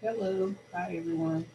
Hello. Hi, everyone.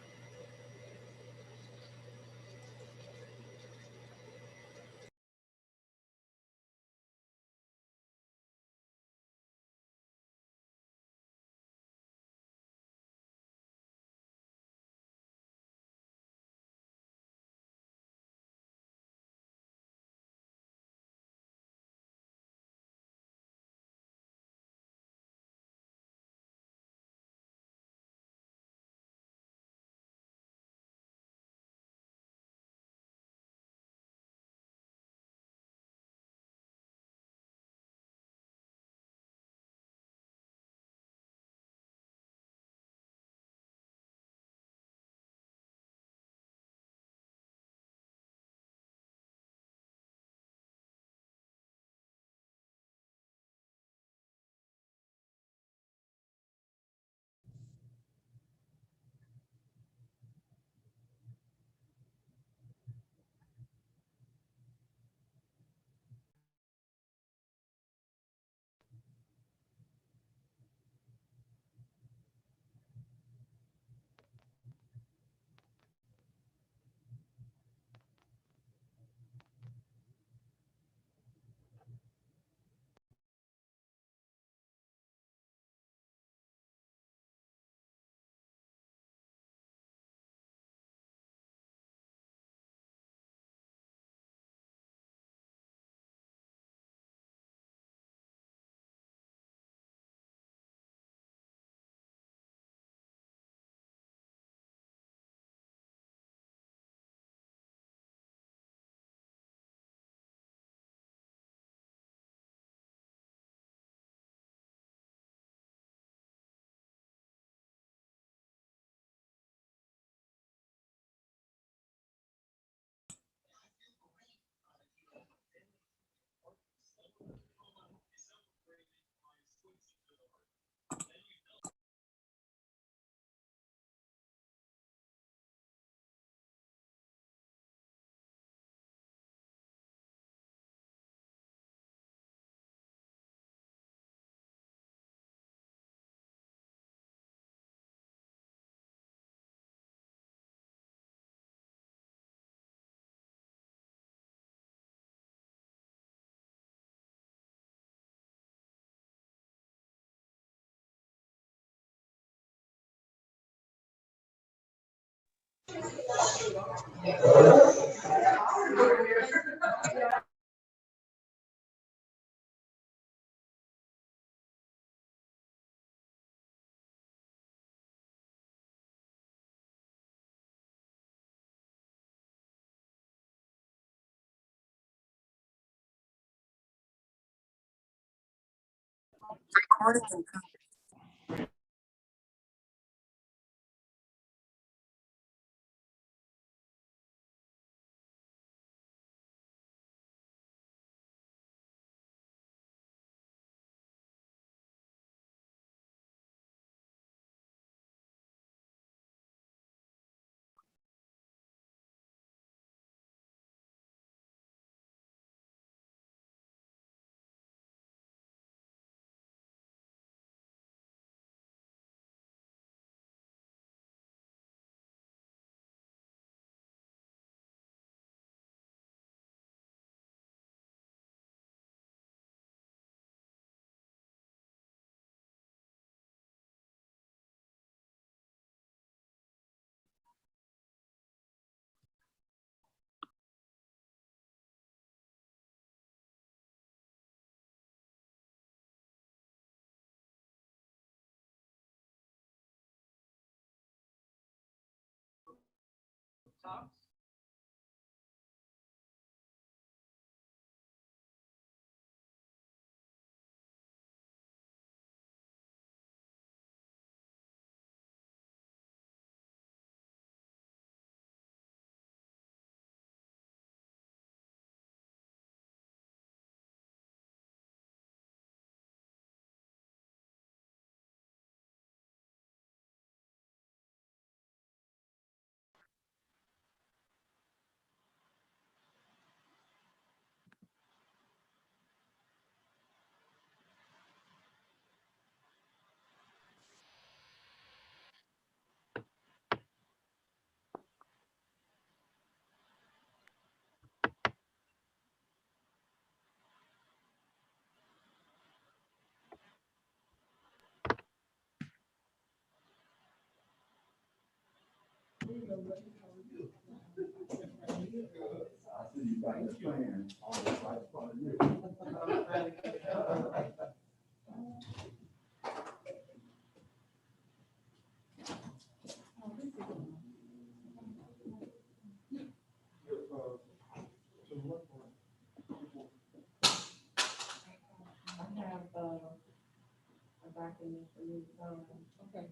I have a document for you to sign. Okay.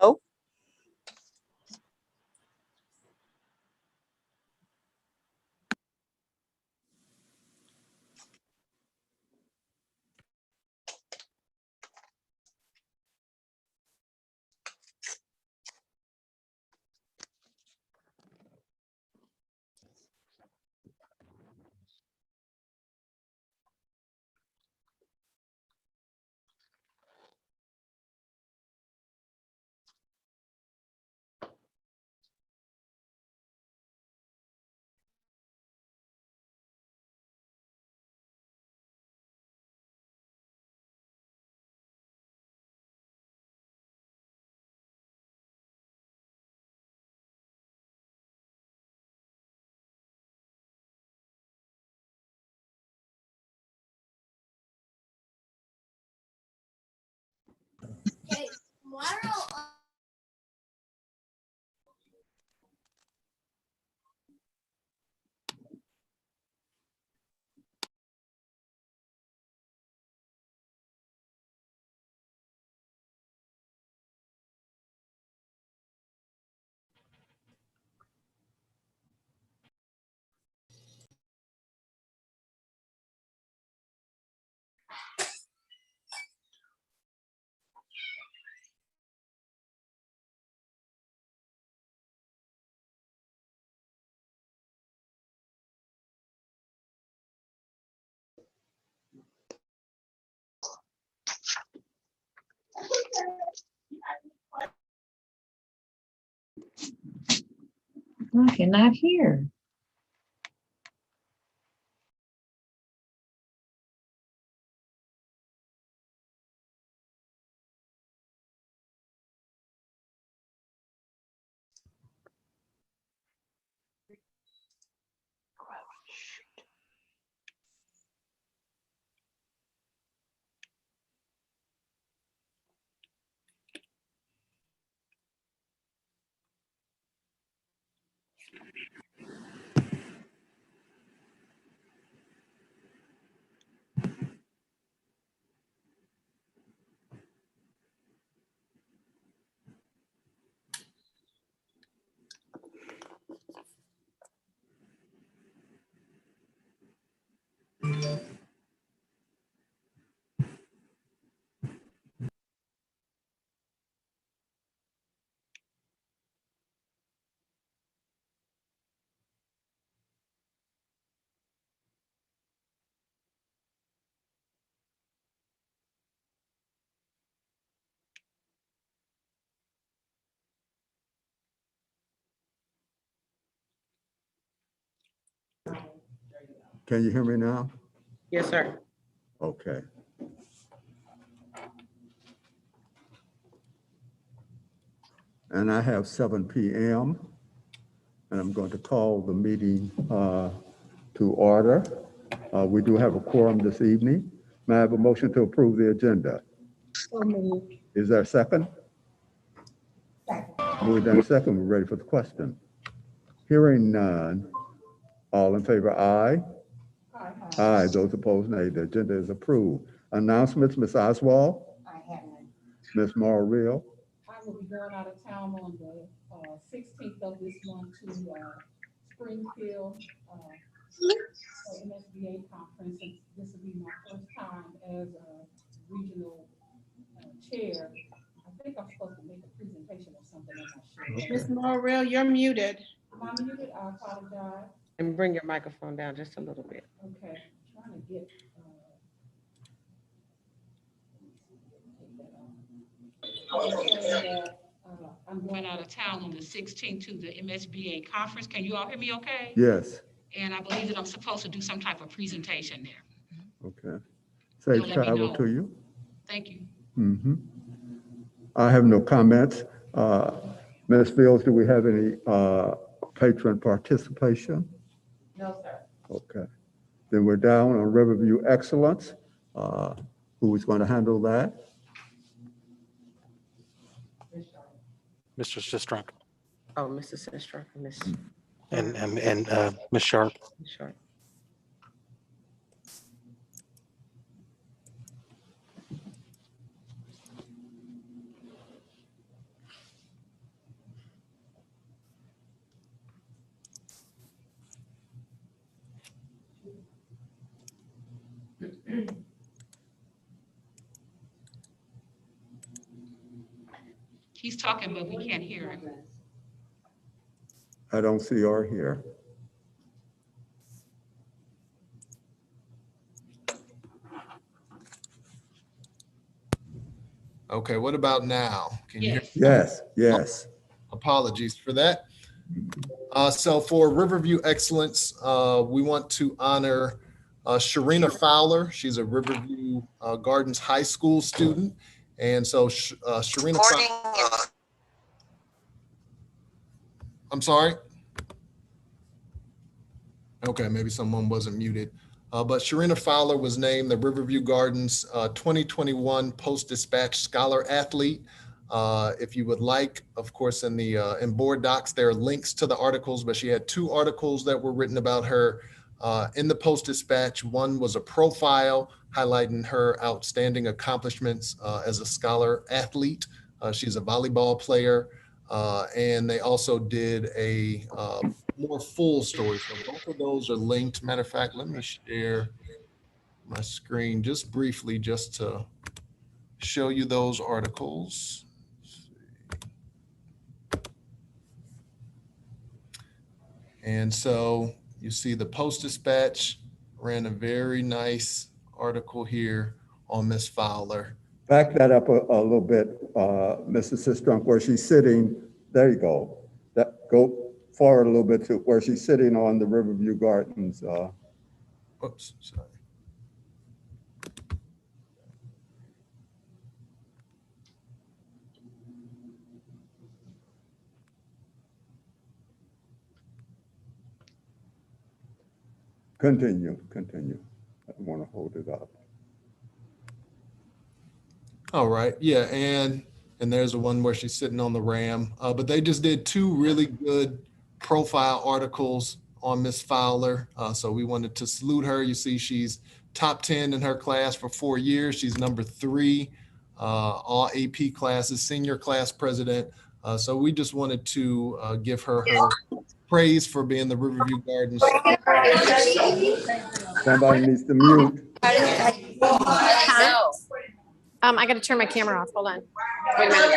Hello? Okay, tomorrow. I cannot hear. Can you hear me now? Yes, sir. Okay. And I have 7 p.m. and I'm going to call the meeting to order. We do have a quorum this evening. May I have a motion to approve the agenda? So moved. Is there a second? Second. Moved and second, we're ready for the question. Hearing none, all in favor, aye. Aye. Aye. Those opposed, nay. The agenda is approved. Announcements, Ms. Oswald, I haven't. Ms. Morrill. I will be going out of town on the 16th of this month to Springfield for MSBA conference. And this will be my first time as a regional chair. I think I'm supposed to make a presentation or something. I'm not sure. Ms. Morrill, you're muted. Am I muted? I apologize. And bring your microphone down just a little bit. Okay, I'm trying to get. I'm going out of town on the 16th to the MSBA conference. Can you all hear me okay? Yes. And I believe that I'm supposed to do some type of presentation there. Okay. Safe You'll let me travel know. to you. Thank you. I have no comments. Ms. Fields, do we have any patron participation? No, sir. Okay. Then we're down on Riverview Excellence. Who is going to handle that? Mr. Sistrunk Oh, Mr. Sistrunk and Ms. and Ms. Sharp. Sharp. He's talking, but we can't hear him. I don't see or hear. Okay, what about now? Can you hear? Yes. Yes. Apologies for that. So for Riverview Excellence, we want to honor Sharina Fowler. She's a Riverview Gardens High School student. And so Sharina Fowler, I'm sorry. Okay, maybe someone wasn't muted. But Sharina Fowler was named the Riverview Gardens 2021 Post-Dispatch Scholar Athlete. If you would like, of course, in board docs, there are links to the articles, but she had 2 articles that were written about her in the Post-Dispatch. One was a profile highlighting her outstanding accomplishments as a scholar athlete. She's a volleyball player. And they also did a more full story. So both of those are linked. Matter of fact, let me share my screen just briefly just to show you those articles. And so you see the Post-Dispatch ran a very nice article here on Miss Fowler. Back that up a little bit, Mr. Sistrunk, where she's sitting. There you go. Go forward a little bit to where she's sitting on the Riverview Gardens. Oops, sorry. Continue. I want to hold it up. All right, yeah, and there's the one where she's sitting on the ram. But they just did 2 really good profile articles on Miss Fowler. So we wanted to salute her. You see, she's top 10 in her class for 4 years. She's number 3, all AP classes, senior class president. So we just wanted to give her praise for being the Riverview Gardens. Somebody needs to mute. I got to turn my camera off. Hold on. Wait a minute.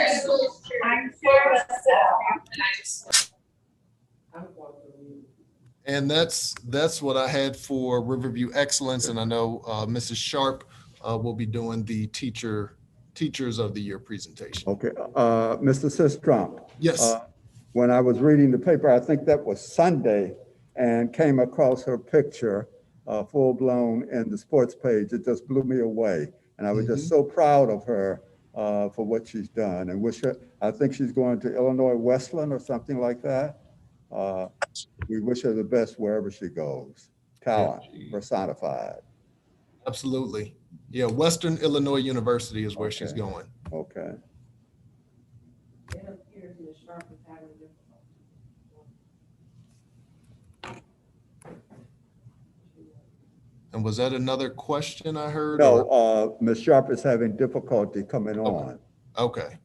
And that's what I had for Riverview Excellence. And I know Mrs. Sharp will be doing the Teachers of the Year presentation. Okay, Mr. Sistrunk. Yes. When I was reading the paper, I think that was Sunday, and came across her picture, full blown in the sports page. It just blew me away. And I was just so proud of her for what she's done, and wish her, I think she's going to Illinois Wesleyan or something like that. We wish her the best wherever she goes. Talent personified. Absolutely. Yeah, Western Illinois University is where she's going. Okay. It appears Ms. Sharp is having difficulty. And was that another question I heard? No, Ms. Sharp is having difficulty coming on. Okay.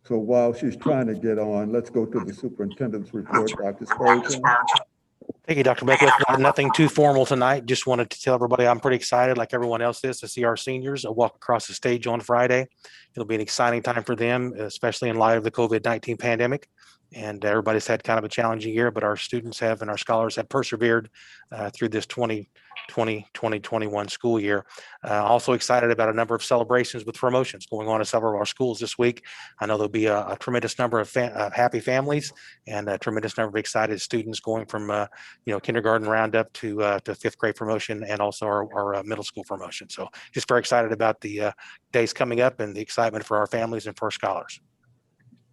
So while she's trying to get on, let's go to the superintendent's report, Dr. Spurgeon. Thank you, Dr. Beckwith. Nothing too formal tonight. Just wanted to tell everybody I'm pretty excited, like everyone else is, to see our seniors walk across the stage on Friday. It'll be an exciting time for them, especially in light of the COVID-19 pandemic. And everybody's had kind of a challenging year, but our students have and our scholars have persevered through this 2020-2021 school year. Also excited about a number of celebrations with promotions going on in several of our schools this week. I know there'll be a tremendous number of happy families and a tremendous number of excited students going from kindergarten roundup to fifth grade promotion, and also our middle school promotion. So just very excited about the days coming up and the excitement for our families and for our scholars.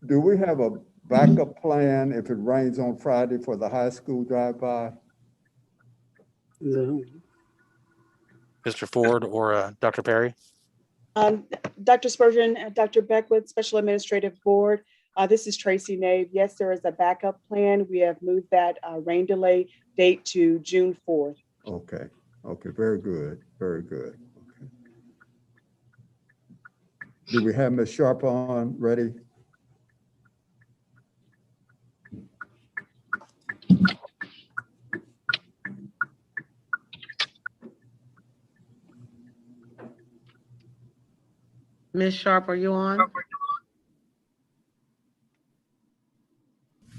Do we have a backup plan if it rains on Friday for the high school drive-by? Mr. Ford or Dr. Perry? Dr. Spurgeon, Dr. Beckwith, Special Administrative Board. This is Tracy Nave. Yes, there is a backup plan. We have moved that rain delay date to June 4th. Okay, very good, very good. Okay. Do we have Ms. Sharp on ready? Ms. Sharp, are you on?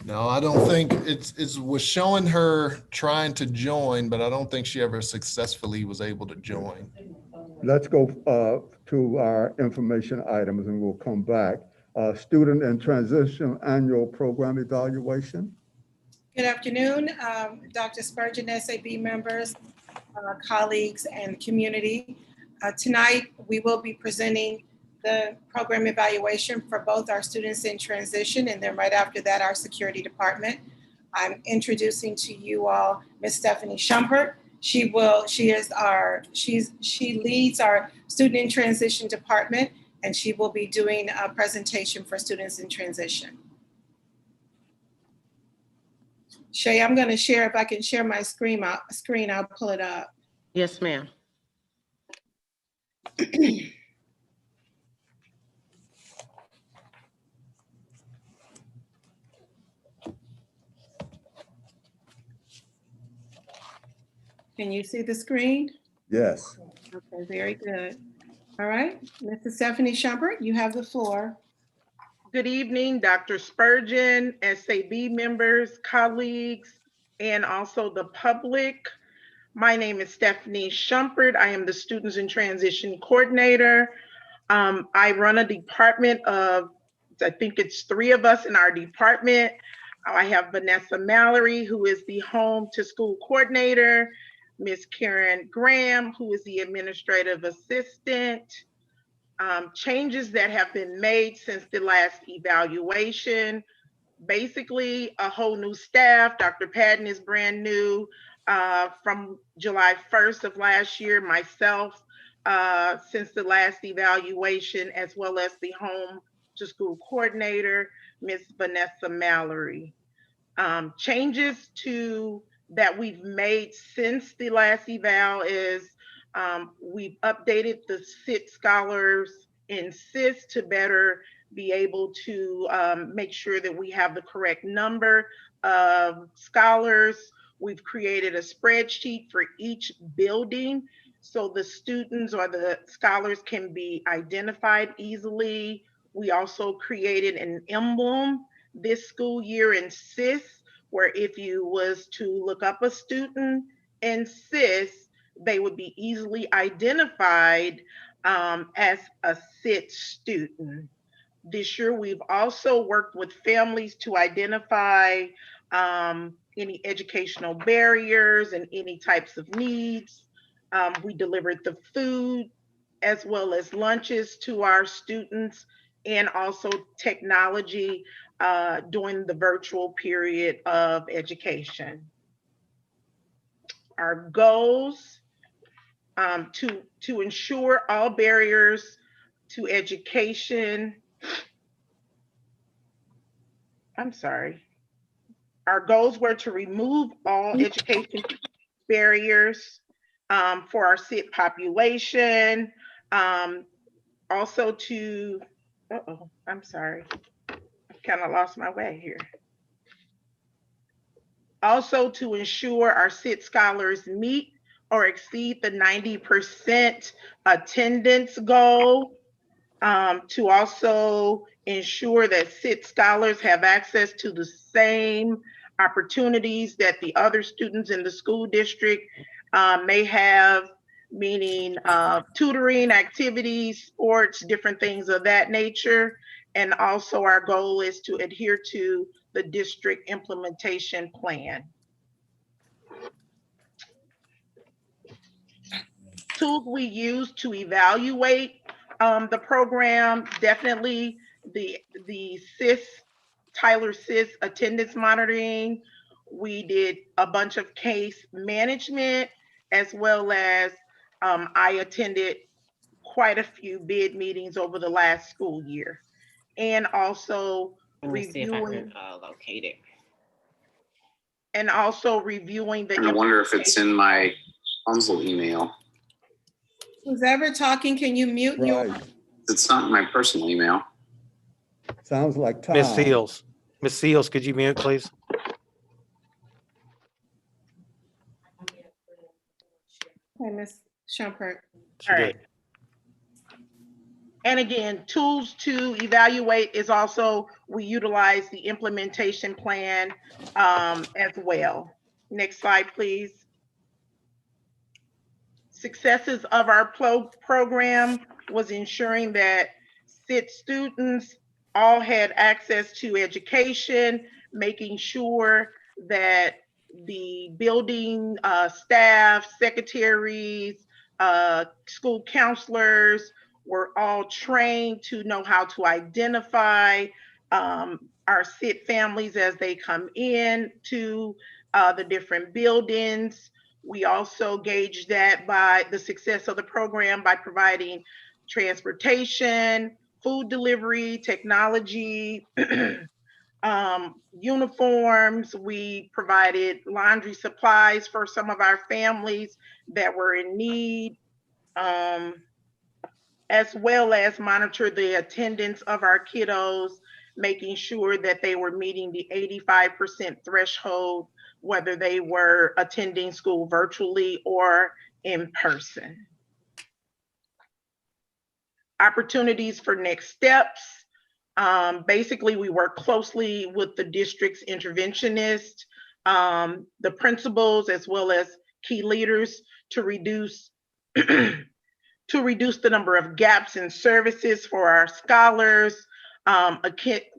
No, I don't think it was showing her trying to join, but I don't think she ever successfully was able to join. Let's go to our information items and we'll come back. Student and Transition Annual Program Evaluation. Good afternoon, Dr. Spurgeon, SAB members, colleagues, and community. Tonight, we will be presenting the program evaluation for both our students in transition, and then right after that, our security department. I'm introducing to you all Ms. Stephanie Schumpert. She leads our student in transition department, and she will be doing a presentation for students in transition. Shay, I'm going to share, if I can share my screen, I'll pull it up. Yes, ma'am. Can you see the screen? Yes. Okay, very good. All right, Mrs. Stephanie Schumpert, you have the floor. Good evening, Dr. Spurgeon, SAB members, colleagues, and also the public. My name is Stephanie Schumpert. I am the Students in Transition Coordinator. I run a department of, I think it's 3 of us in our department. I have Vanessa Mallory, who is the Home to School Coordinator, Ms. Karen Graham, who is the Administrative Assistant. Changes that have been made since the last evaluation. Basically, a whole new staff. Dr. Patton is brand new from July 1st of last year. Myself, since the last evaluation, as well as the Home to School Coordinator, Ms. Vanessa Mallory. Changes that we've made since the last eval is we've updated the SIT scholars in SIS to better be able to make sure that we have the correct number of scholars. We've created a spreadsheet for each building so the students or the scholars can be identified easily. We also created an emblem this school year in SIS, where if you was to look up a student in SIS, they would be easily identified as a SIT student. This year, we've also worked with families to identify any educational barriers and any types of needs. We delivered the food as well as lunches to our students, and also technology during the virtual period of education. Our goals to ensure all barriers to education. I'm sorry, Our goals were to remove all education barriers for our SIT population. Also to, I'm sorry, I kind of lost my way here. Also to ensure our SIT scholars meet or exceed the 90% attendance goal. To also ensure that SIT scholars have access to the same opportunities that the other students in the school district may have, meaning tutoring, activities, sports, different things of that nature. And also our goal is to adhere to the district implementation plan. Tools we use to evaluate the program, definitely the Tyler SIS attendance monitoring. We did a bunch of case management, as well as I attended quite a few bid meetings over the last school year. And also reviewing, locate it. And also reviewing the. I wonder if it's in my council email. Who's ever talking, can you mute your? Right. It's not in my personal email. Sounds like Tom. Ms. Seals. Ms. Seals, could you mute, please? Okay, Ms. Shumpert. She did. And again, tools to evaluate is also, we utilize the implementation plan as well. Next slide, please. Successes of our program was ensuring that SIT students all had access to education, making sure that the building staff, secretaries, school counselors were all trained to know how to identify our SIT families as they come in to the different buildings. We also gauge that by the success of the program by providing transportation, food delivery, technology, uniforms. We provided laundry supplies for some of our families that were in need, as well as monitor the attendance of our kiddos, making sure that they were meeting the 85% threshold, whether they were attending school virtually or in person. Opportunities for next steps. Basically, we work closely with the district's interventionist, the principals, as well as key leaders to reduce the number of gaps in services for our scholars,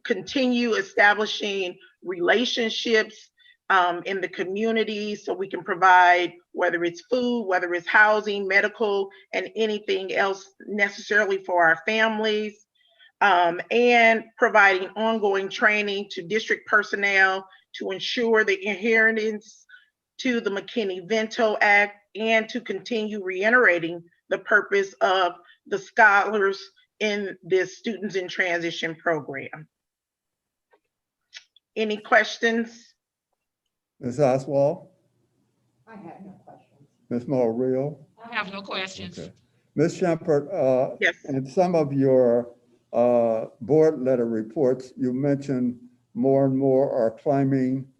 continue establishing relationships in the community so we can provide, whether it's food, whether it's housing, medical, and anything else necessarily for our families, and providing ongoing training to district personnel to ensure the adherence to the McKinney-Vento Act and to continue reiterating the purpose of the scholars in this Students in Transition program. Any questions? Ms. Oswald? I have no questions. Ms. Morreal? I have no questions. Okay. Ms. Shumpert, Yes. in some of your board letter reports, you mentioned more and more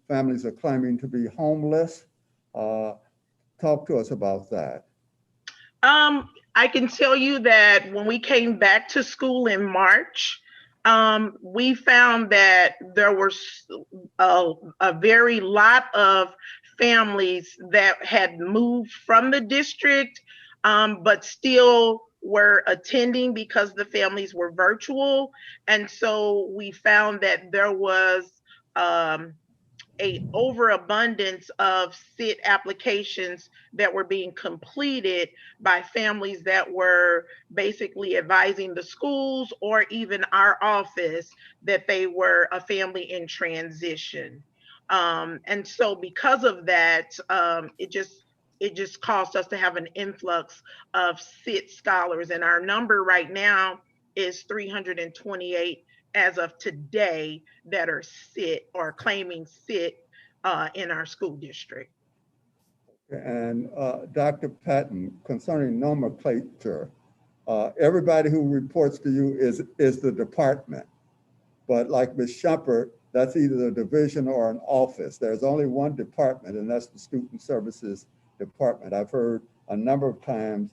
families are claiming to be homeless. Talk to us about that. I can tell you that when we came back to school in March, we found that there were a very lot of families that had moved from the district, but still were attending because the families were virtual. And so we found that there was a overabundance of SIT applications that were being completed by families that were basically advising the schools or even our office that they were a family in transition. And so because of that, it just caused us to have an influx of SIT scholars, and our number right now is 328 as of today that are SIT or claiming SIT in our school district. And Dr. Patton, concerning nomenclature, everybody who reports to you is the department. But like Ms. Shumpert, that's either a division or an office. There's only one department, and that's the Student Services Department. I've heard a number of times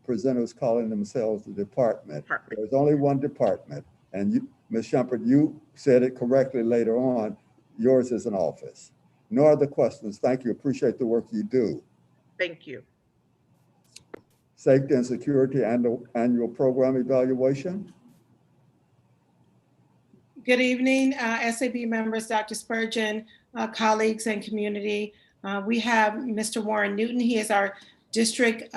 presenters calling themselves the department. There's only one department. And you, Ms. Shumpert, you said it correctly later on. Yours is an office. No other questions. Thank you. Appreciate the work you do. Thank you. Safety and Security Annual Program Evaluation. Good evening, SAB members, Dr. Spurgeon, colleagues and community. We have Mr. Warren Newton. He is our district,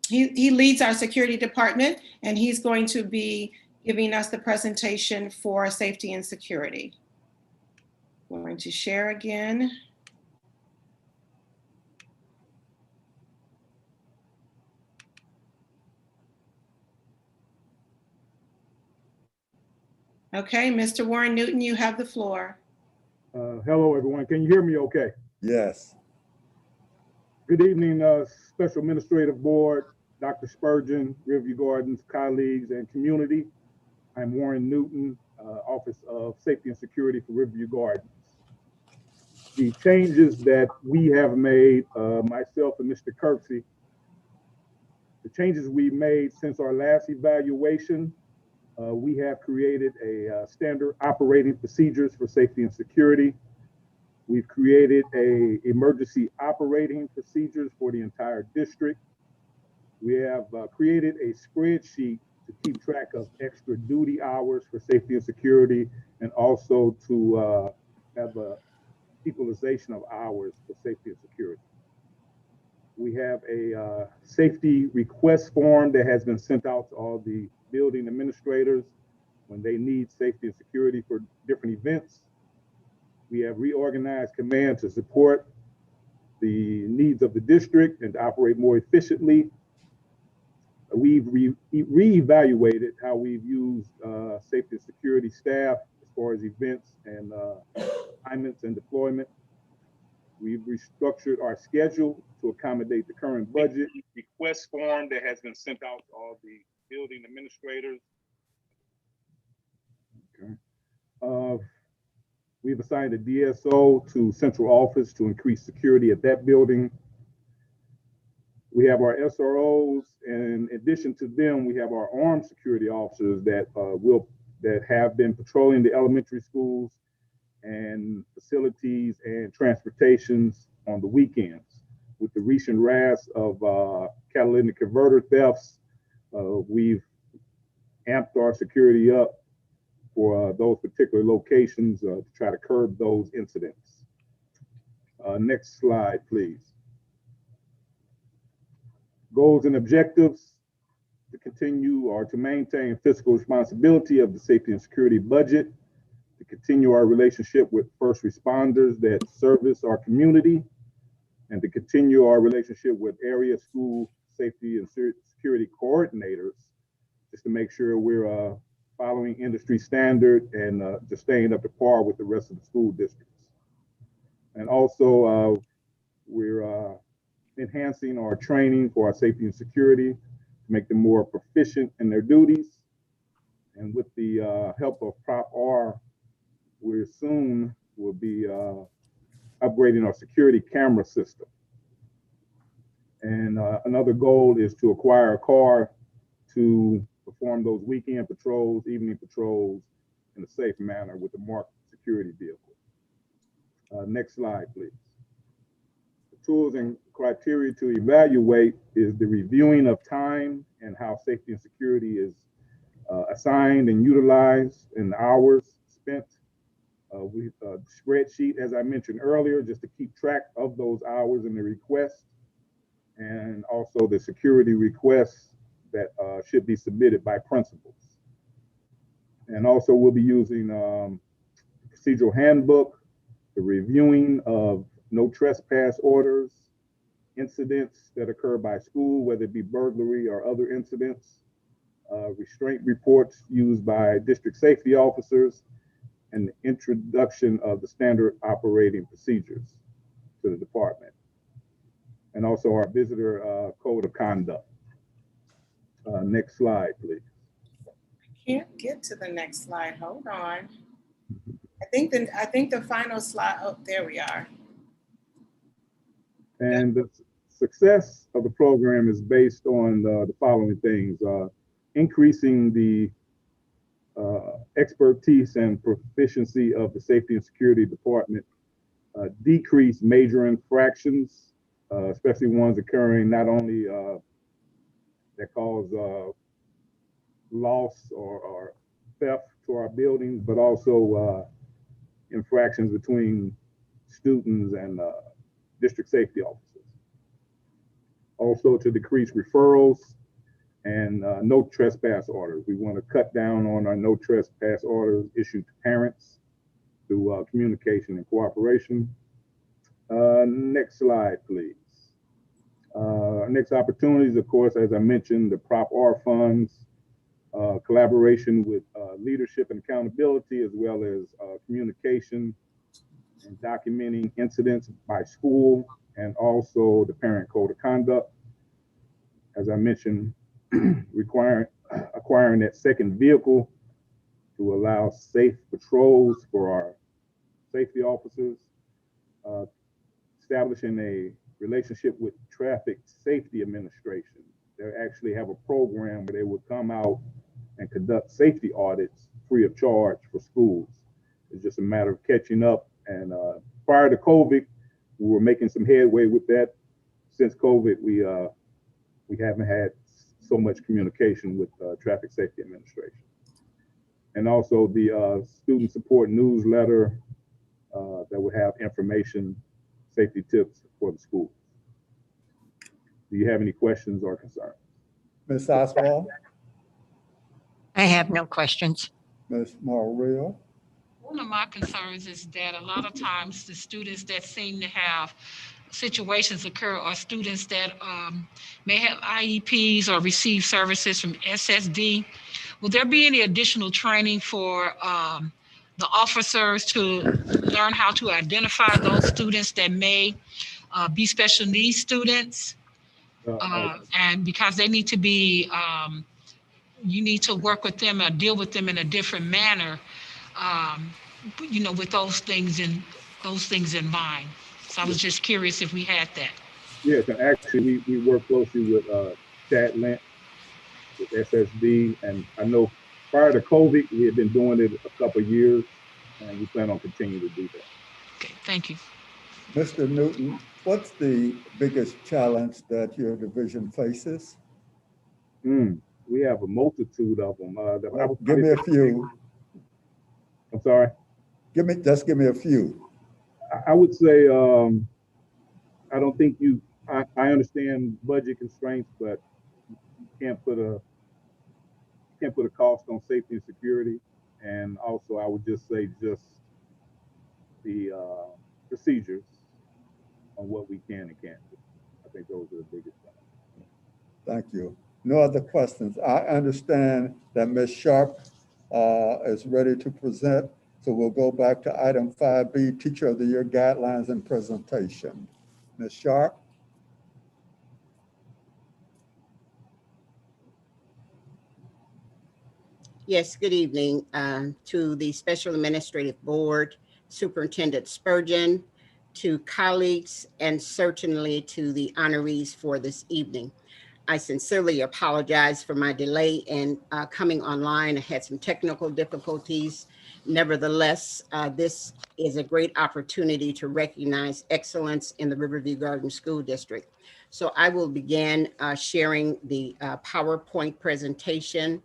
he leads our security department, and he's going to be giving us the presentation for safety and security. I'm going to share again. Okay, Mr. Warren Newton, you have the floor. Hello, everyone. Can you hear me okay? Yes. Good evening, Special Administrative Board, Dr. Spurgeon, Riverview Gardens, colleagues, and community. I'm Warren Newton, Office of Safety and Security for Riverview Gardens. The changes that we have made, myself and Mr. Kirksey, the changes we made since our last evaluation, we have created a standard operating procedures for safety and security. We've created a emergency operating procedures for the entire district. We have created a spreadsheet to keep track of extra duty hours for safety and security, and also to have a equalization of hours for safety and security. We have a safety request form that has been sent out to all the building administrators when they need safety and security for different events. We have reorganized command to support the needs of the district and to operate more efficiently. We've reevaluated how we've used safety and security staff as far as events and assignments and deployment. We've restructured our schedule to accommodate the current budget request form that has been sent out to all the building administrators. Okay. We've assigned a DSO to central office to increase security at that building. We have our SROs, and in addition to them, we have our armed security officers that have been patrolling the elementary schools and facilities and transportations on the weekends. With the recent rise of catalytic converter thefts, we've amped our security up for those particular locations to try to curb those incidents. Next slide, please. Goals and objectives to continue or to maintain fiscal responsibility of the safety and security budget, to continue our relationship with first responders that service our community, and to continue our relationship with area school safety and security coordinators, just to make sure we're following industry standard and just staying up to par with the rest of the school districts. And also, we're enhancing our training for our safety and security to make them more proficient in their duties. And with the help of Prop R, we soon will be upgrading our security camera system. And another goal is to acquire a car to perform those weekend patrols, evening patrols in a safe manner with a marked security vehicle. Next slide, please. The tools and criteria to evaluate is the reviewing of time and how safety and security is assigned and utilized and hours spent. We spreadsheet, as I mentioned earlier, just to keep track of those hours in the request, and also the security requests that should be submitted by principals. And also we'll be using procedural handbook, the reviewing of no trespass orders, incidents that occur by school, whether it be burglary or other incidents, restraint reports used by district safety officers, and the introduction of the standard operating procedures to the department. And also our visitor code of conduct. Next slide, please. Can't get to the next slide. Hold on. I think the final slide. Oh, there we are. And the success of the program is based on the following things: increasing the expertise and proficiency of the Safety and Security Department, decrease major infractions, especially ones occurring not only that cause loss or theft to our buildings, but also infractions between students and district safety officers. Also to decrease referrals and no trespass orders. We want to cut down on our no trespass orders issued to parents through communication and cooperation. Next slide, please. Next opportunities, of course, as I mentioned, the Prop R funds, collaboration with leadership and accountability, as well as communication and documenting incidents by school, and also the parent code of conduct. As I mentioned, acquiring that second vehicle to allow safe patrols for our safety officers, establishing a relationship with Traffic Safety Administration. They actually have a program where they would come out and conduct safety audits free of charge for schools. It's just a matter of catching up. And prior to COVID, we were making some headway with that. Since COVID, we haven't had so much communication with Traffic Safety Administration. And also the student support newsletter that would have information, safety tips for the schools. Do you have any questions or concerns? Ms. Oswald, I have no questions. Ms. Maria? One of my concerns is that a lot of times the students that seem to have situations occur are students that may have IEPs or receive services from SSD. Will there be any additional training for the officers to learn how to identify those students that may be special needs students? And because they need to be, you need to work with them or deal with them in a different manner, with those things in mind. So I was just curious if we had that. Yes, and actually we work closely with Chad Lynch, with SSD, and I know prior to COVID, we had been doing it a couple of years, and we plan on continuing to do that. Okay, thank you. Mr. Newton, what's the biggest challenge that your division faces? We have a multitude of them. Give me a few. I'm sorry? Just give me a few. I would say, I don't think I understand budget constraints, but you can't put a cost on safety and security. And also I would just say just the procedures on what we can and can't do. I think those are the biggest things. Thank you. No other questions. I understand that Ms. Sharp is ready to present. So we'll go back to item 5B, Teacher of the Year Guidelines and Presentation. Ms. Sharp? Yes, good evening to the Special Administrative Board, Superintendent Spurgeon, to colleagues, and certainly to the honorees for this evening. I sincerely apologize for my delay in coming online. I had some technical difficulties. Nevertheless, this is a great opportunity to recognize excellence in the Riverview Gardens School District. So I will begin sharing the PowerPoint presentation.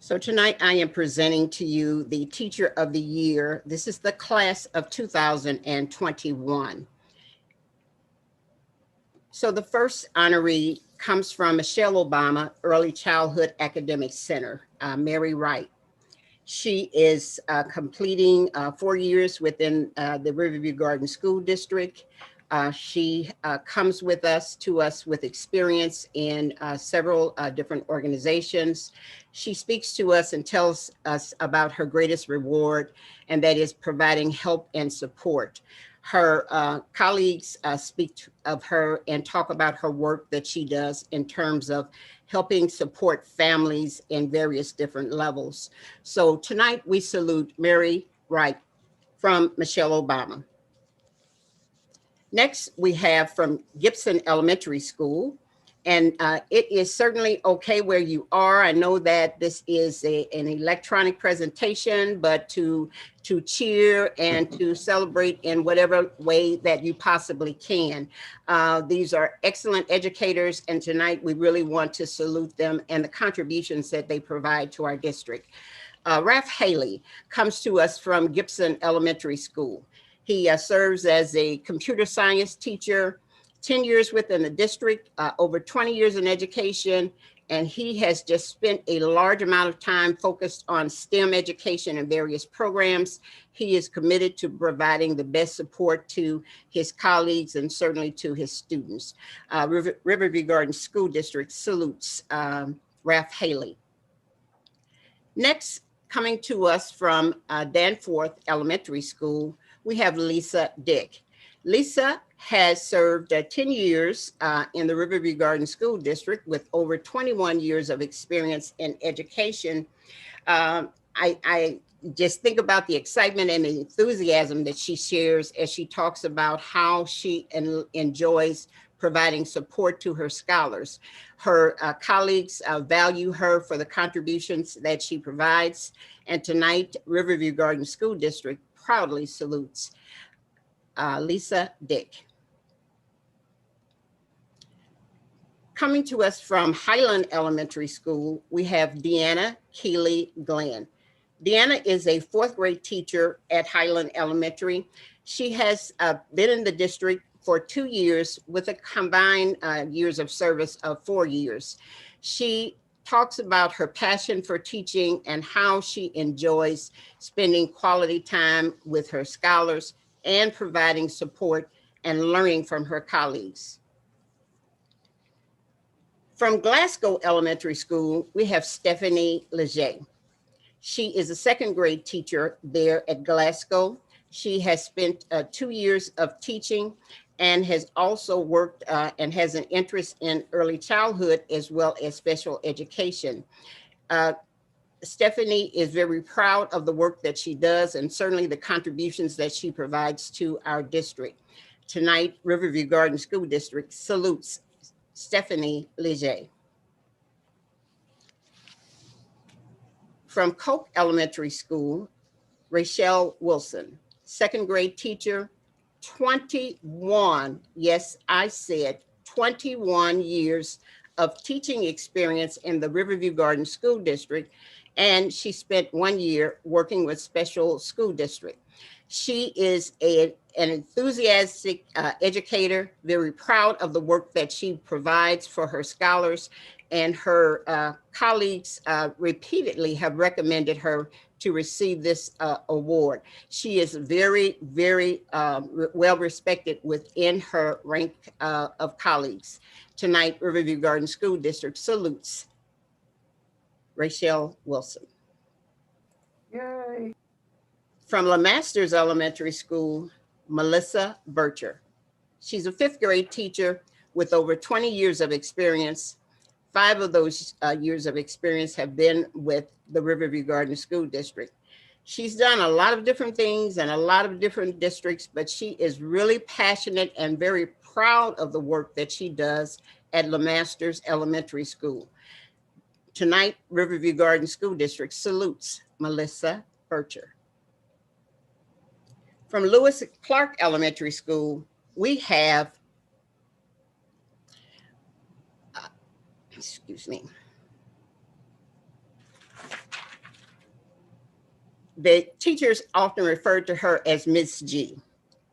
So tonight I am presenting to you the Teacher of the Year. This is the class of 2021. So the first honoree comes from Michelle Obama Early Childhood Academic Center, Mary Wright. She is completing 4 years within the Riverview Garden School District. She comes with us with experience in several different organizations. She speaks to us and tells us about her greatest reward, and that is providing help and support. Her colleagues speak of her and talk about her work that she does in terms of helping support families in various different levels. So tonight we salute Mary Wright from Michelle Obama. Next, we have from Gibson Elementary School, and it is certainly okay where you are. I know that this is an electronic presentation, but to cheer and to celebrate in whatever way that you possibly can. These are excellent educators, and tonight we really want to salute them and the contributions that they provide to our district. Ralph Haley comes to us from Gibson Elementary School. He serves as a computer science teacher, 10 years within the district, over 20 years in education, and he has just spent a large amount of time focused on STEM education and various programs. He is committed to providing the best support to his colleagues and certainly to his students. Riverview Garden School District salutes Ralph Haley. Next, coming to us from Danforth Elementary School, we have Lisa Dick. Lisa has served 10 years in the Riverview Garden School District with over 21 years of experience in education. I just think about the excitement and the enthusiasm that she shares as she talks about how she enjoys providing support to her scholars. Her colleagues value her for the contributions that she provides. And tonight, Riverview Garden School District proudly salutes Lisa Dick. Coming to us from Highland Elementary School, we have Deanna Keeley Glenn. Deanna is a 4th grade teacher at Highland Elementary. She has been in the district for 2 years with a combined years of service of 4 years. She talks about her passion for teaching and how she enjoys spending quality time with her scholars and providing support and learning from her colleagues. From Glasgow Elementary School, we have Stephanie Leger. She is a 2nd grade teacher there at Glasgow. She has spent 2 years of teaching and has also worked and has an interest in early childhood as well as special education. Stephanie is very proud of the work that she does and certainly the contributions that she provides to our district. Tonight, Riverview Garden School District salutes Stephanie Leger. From Coke Elementary School, Rachelle Wilson, 2nd grade teacher, 21, yes, I said 21 years of teaching experience in the Riverview Garden School District, and she spent 1 year working with special school district. She is an enthusiastic educator, very proud of the work that she provides for her scholars, and her colleagues repeatedly have recommended her to receive this award. She is very, very well respected within her rank of colleagues. Tonight, Riverview Garden School District salutes Rachelle Wilson. Yay. From LeMasters Elementary School, Melissa Bircher. She's a 5th grade teacher with over 20 years of experience. 5 of those years of experience have been with the Riverview Garden School District. She's done a lot of different things in a lot of different districts, but she is really passionate and very proud of the work that she does at LeMasters Elementary School. Tonight, Riverview Garden School District salutes Melissa Bircher. From Lewis Clark Elementary School, we have, excuse me. The teachers often refer to her as Miss G.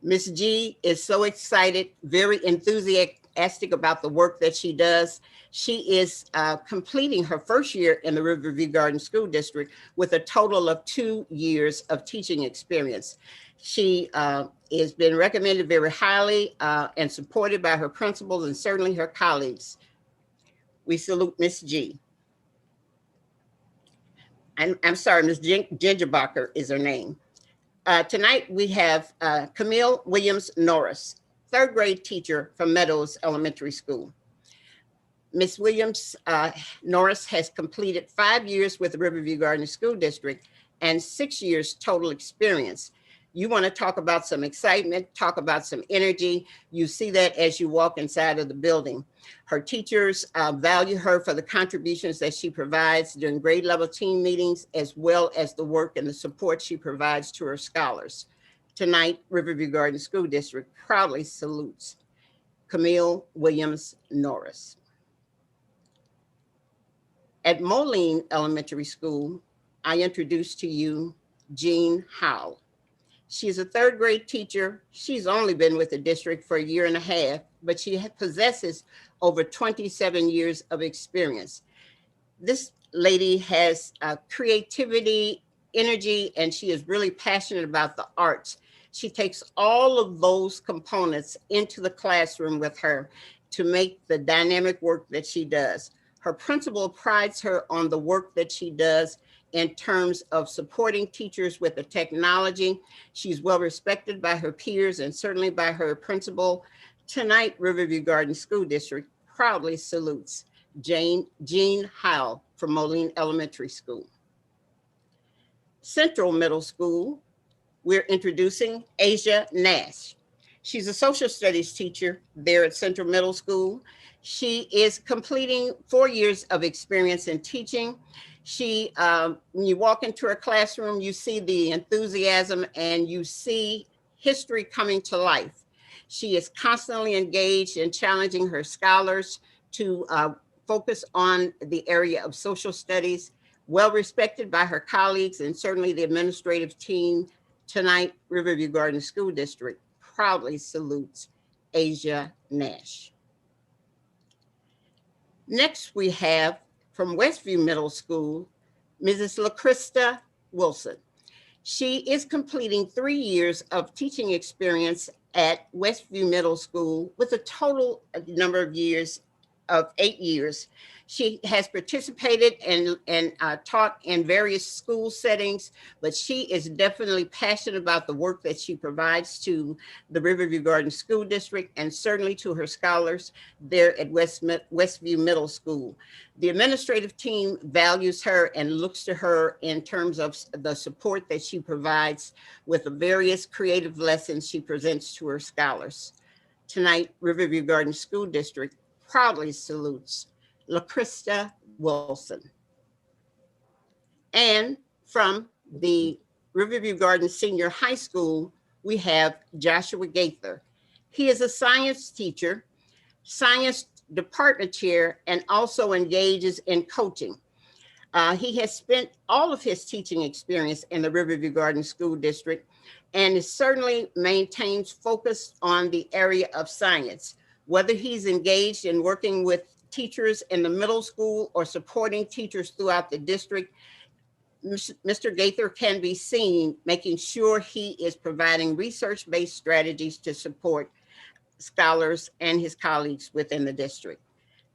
Miss G is so excited, very enthusiastic enthusiastic about the work that she does. She is completing her first year in the Riverview Garden School District with a total of 2 years of teaching experience. She has been recommended very highly and supported by her principals and certainly her colleagues. We salute Miss G. I'm sorry, Ms. Gingerbacher is her name. Tonight we have Camille Williams Norris, 3rd grade teacher from Meadows Elementary School. Ms. Williams Norris has completed 5 years with the Riverview Garden School District and 6 years total experience. You want to talk about some excitement, talk about some energy. You see that as you walk inside of the building. Her teachers value her for the contributions that she provides during grade level team meetings, as well as the work and the support she provides to her scholars. Tonight, Riverview Garden School District proudly salutes Camille Williams Norris. At Moline Elementary School, I introduce to you Jean Howell. She's a 3rd grade teacher. She's only been with the district for 1.5 years, but she possesses over 27 years of experience. This lady has creativity, energy, and she is really passionate about the arts. She takes all of those components into the classroom with her to make the dynamic work that she does. Her principal prides her on the work that she does in terms of supporting teachers with the technology. She's well respected by her peers and certainly by her principal. Tonight, Riverview Garden School District proudly salutes Jean Howell from Moline Elementary School. Central Middle School, we're introducing Igbh Nash. She's a social studies teacher there at Central Middle School. She is completing 4 years of experience in teaching. She, when you walk into her classroom, you see the enthusiasm and you see history coming to life. She is constantly engaged in challenging her scholars to focus on the area of social studies, well respected by her colleagues and certainly the administrative team. Tonight, Riverview Garden School District proudly salutes Igbh Nash. Next, we have from Westview Middle School, Mrs. LaCrista Wilson. She is completing 3 years of teaching experience at Westview Middle School with a total number of years of 8 years. She has participated and taught in various school settings, but she is definitely passionate about the work that she provides to the Riverview Garden School District and certainly to her scholars there at Westview Middle School. The administrative team values her and looks to her in terms of the support that she provides with the various creative lessons she presents to her scholars. Tonight, Riverview Garden School District proudly salutes LaCrista Wilson. And from the Riverview Garden Senior High School, we have Joshua Gaither. He is a science teacher, science department chair, and also engages in coaching. He has spent all of his teaching experience in the Riverview Garden School District and certainly maintains focus on the area of science. Whether he's engaged in working with teachers in the middle school or supporting teachers throughout the district, Mr. Gaither can be seen making sure he is providing research-based strategies to support scholars and his colleagues within the district.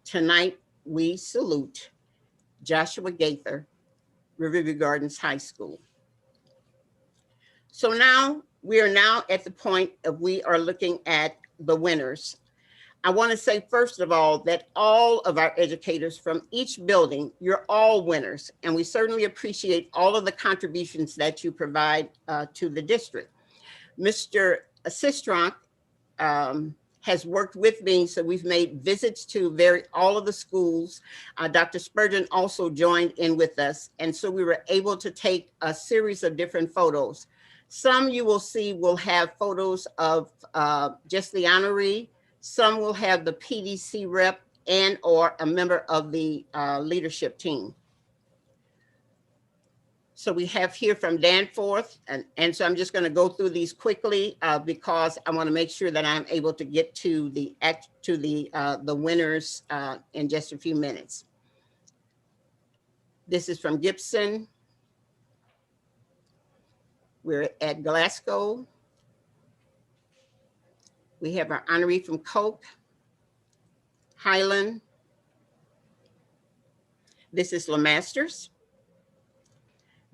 Tonight, we salute Joshua Gaither, Riverview Gardens High School. So now, we are now at the point of we are looking at the winners. I want to say, first of all, that all of our educators from each building, you're all winners, and we certainly appreciate all of the contributions that you provide to the district. Mr. Sistronk has worked with me, so we've made visits to all of the schools. Dr. Spurgeon also joined in with us, and so we were able to take a series of different photos. Some you will see will have photos of just the honoree. Some will have the PDC rep and or a member of the leadership team. So we have here from Danforth, and so I'm just going to go through these quickly because I want to make sure that I'm able to get to the winners in just a few minutes. This is from Gibson. We're at Glasgow. We have our honoree from Coke, Highland. This is LeMasters.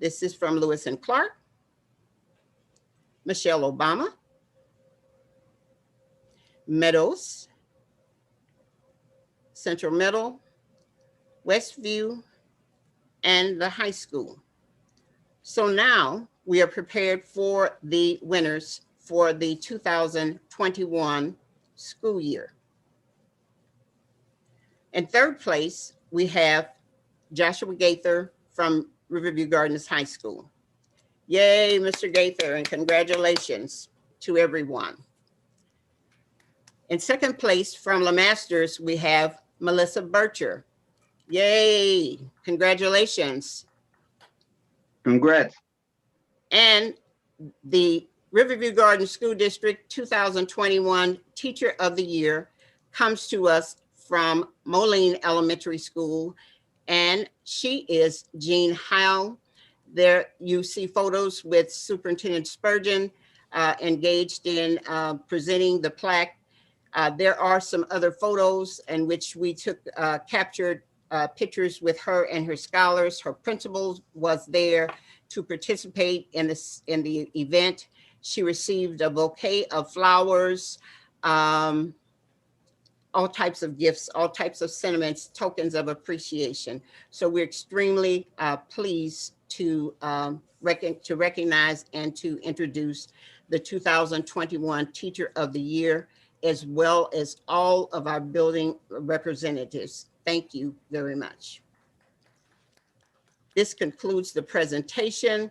This is from Lewis and Clark, Michelle Obama, Meadows, Central Middle, Westview, and the high school. So now we are prepared for the winners for the 2021 school year. In third place, we have Joshua Gaither from Riverview Gardens High School. Yay, Mr. Gaither, and congratulations to everyone. In second place from LeMasters, we have Melissa Bircher. Yay, congratulations. Congrats. And the Riverview Gardens School District 2021 Teacher of the Year comes to us from Moline Elementary School, and she is Jean Howe. There you see photos with Superintendent Spurgeon engaged in presenting the plaque. There are some other photos in which we captured pictures with her and her scholars. Her principal was there to participate in the event. She received a bouquet of flowers, all types of gifts, all types of sentiments, tokens of appreciation. So we're extremely pleased to recognize and to introduce the 2021 Teacher of the Year, as well as all of our building representatives. Thank you very much. This concludes the presentation.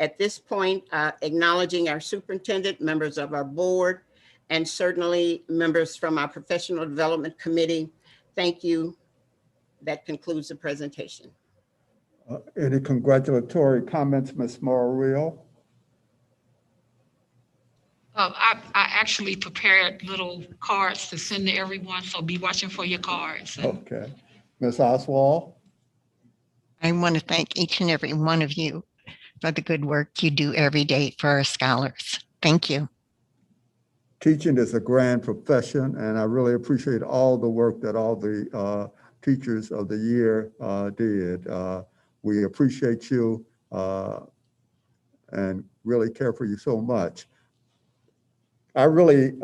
At this point, acknowledging our superintendent, members of our board, and certainly members from our Professional Development Committee. Thank you. That concludes the presentation. Any congratulatory comments, Ms. Morrill? I actually prepared little cards to send to everyone, so be watching for your cards. Okay. Ms. Oswald? I want to thank each and every one of you for the good work you do every day for our scholars. Thank you. Teaching is a grand profession, and I really appreciate all the work that all the teachers of the year did. We appreciate you and really care for you so much. I really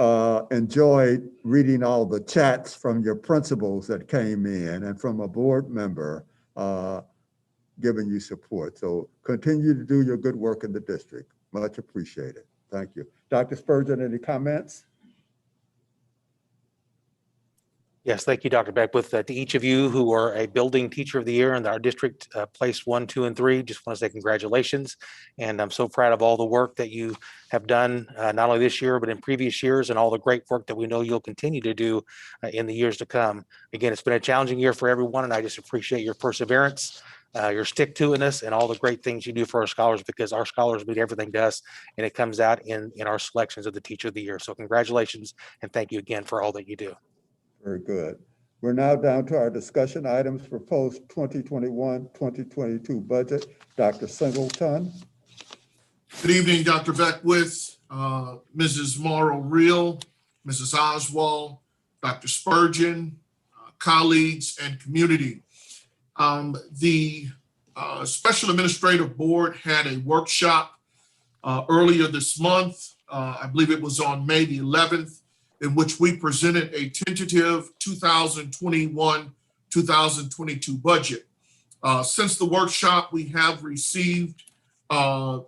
enjoyed reading all the chats from your principals that came in and from a board member giving you support. So continue to do your good work in the district. Much appreciated. Thank you. Dr. Spurgeon, any comments? Yes, thank you, Dr. Beckwith. To each of you who are a building teacher of the year in our district, placed 1, 2, and 3, just want to say congratulations. And I'm so proud of all the work that you have done, not only this year, but in previous years, and all the great work that we know you'll continue to do in the years to come. Again, it's been a challenging year for everyone, and I just appreciate your perseverance, your stick-to-itiveness, and all the great things you do for our scholars, because our scholars mean everything to us, and it comes out in our selections of the Teacher of the Year. So congratulations, and thank you again for all that you do. Very good. We're now down to our discussion items, proposed 2021-2022 budget. Dr. Singleton. Good evening, Dr. Beckwith, Mrs. Morrill, Mrs. Oswald, Dr. Spurgeon, colleagues, and community. The Special Administrative Board had a workshop earlier this month. I believe it was on May the 11th, in which we presented a tentative 2021-2022 budget. Since the workshop, we have received some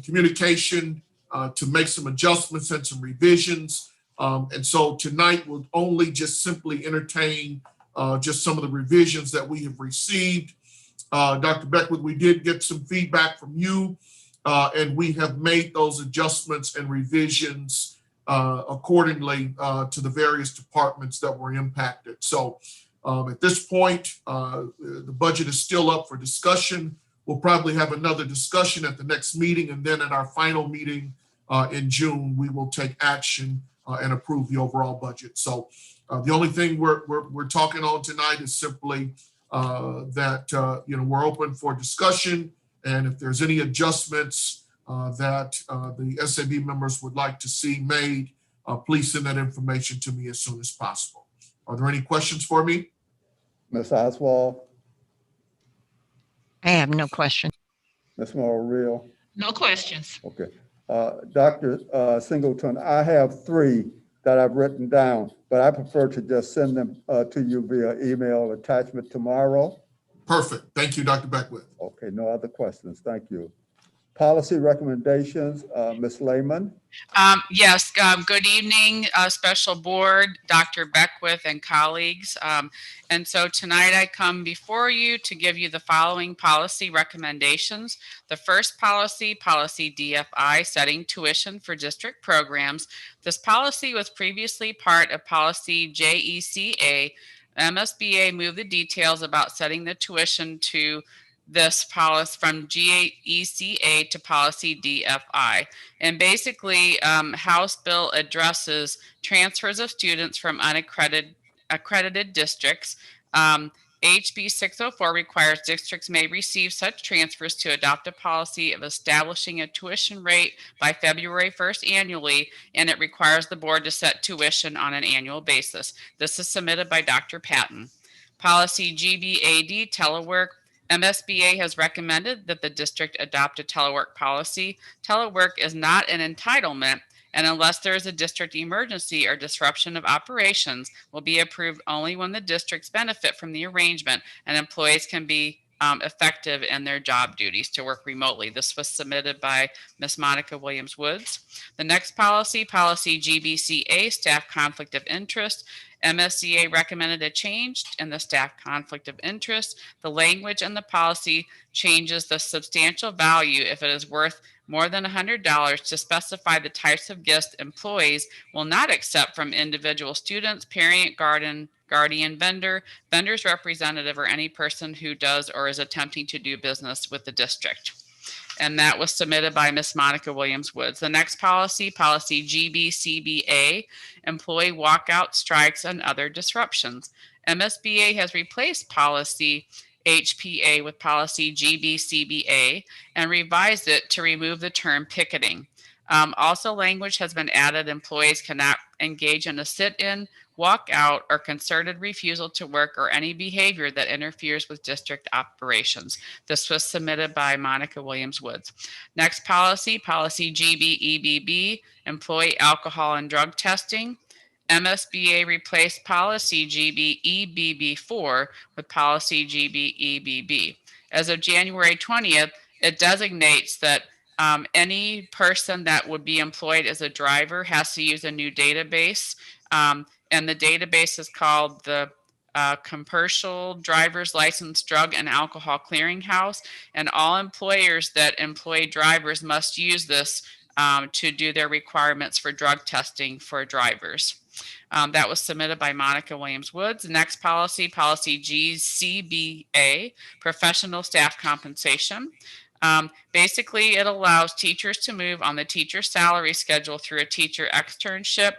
communication to make some adjustments and some revisions. And so tonight we'll only just simply entertain just some of the revisions that we have received. Dr. Beckwith, we did get some feedback from you, and we have made those adjustments and revisions accordingly to the various departments that were impacted. So at this point, the budget is still up for discussion. We'll probably have another discussion at the next meeting, and then at our final meeting in June, we will take action and approve the overall budget. So the only thing we're talking on tonight is simply that we're open for discussion, and if there's any adjustments that the SAB members would like to see made, please send that information to me as soon as possible. Are there any questions for me? Ms. Oswald, I have no question. Ms. Morrill? No questions. Okay. Dr. Singleton, I have 3 that I've written down, but I prefer to just send them to you via email attachment tomorrow. Perfect. Thank you, Dr. Beckwith. Okay, no other questions. Thank you. Policy recommendations, Ms. Lehman. Yes, good evening, Special Board, Dr. Beckwith and colleagues. And so tonight I come before you to give you the following policy recommendations. The first policy, policy DFI, setting tuition for district programs. This policy was previously part of policy Gbca. MSBA moved the details about setting the tuition to this policy from Gbca to policy DFI. And basically, House bill addresses transfers of students from accredited districts. HB 604 requires districts may receive such transfers to adopt a policy of establishing a tuition rate by February 1st annually, and it requires the board to set tuition on an annual basis. This is submitted by Dr. Patton. Policy GBAD, telework. MSBA has recommended that the district adopt a telework policy. Telework is not an entitlement, and unless there is a district emergency or disruption of operations, will be approved only when the districts benefit from the arrangement and employees can be effective in their job duties to work remotely. This was submitted by Ms. Monica Williams-Woods. The next policy, policy GBCA, staff conflict of interest. MSCA recommended a change in the staff conflict of interest. The language in the policy changes the substantial value if it is worth more than $100 to specify the types of gifts employees will not accept from individual students, parent, guardian, vendor's representative, or any person who does or is attempting to do business with the district. And that was submitted by Ms. Monica Williams-Woods. The next policy, policy GBCBA, employee walkout, strikes, and other disruptions. MSBA has replaced policy HPA with policy GBCBA and revised it to remove the term picketing. Also, language has been added. Employees cannot engage in a sit-in, walkout, or concerted refusal to work or any behavior that interferes with district operations. This was submitted by Monica Williams-Woods. Next policy, policy GBEBB, employee alcohol and drug testing. MSBA replaced policy GBEBB4 with policy GBEBB. As of January 20th, it designates that any person that would be employed as a driver has to use a new database. And the database is called the Commercial Driver's License Drug and Alcohol Clearinghouse. And all employers that employ drivers must use this to do their requirements for drug testing for drivers. That was submitted by Monica Williams-Woods. Next policy, policy GCBA, professional staff compensation. Basically, it allows teachers to move on the teacher salary schedule through a teacher externship.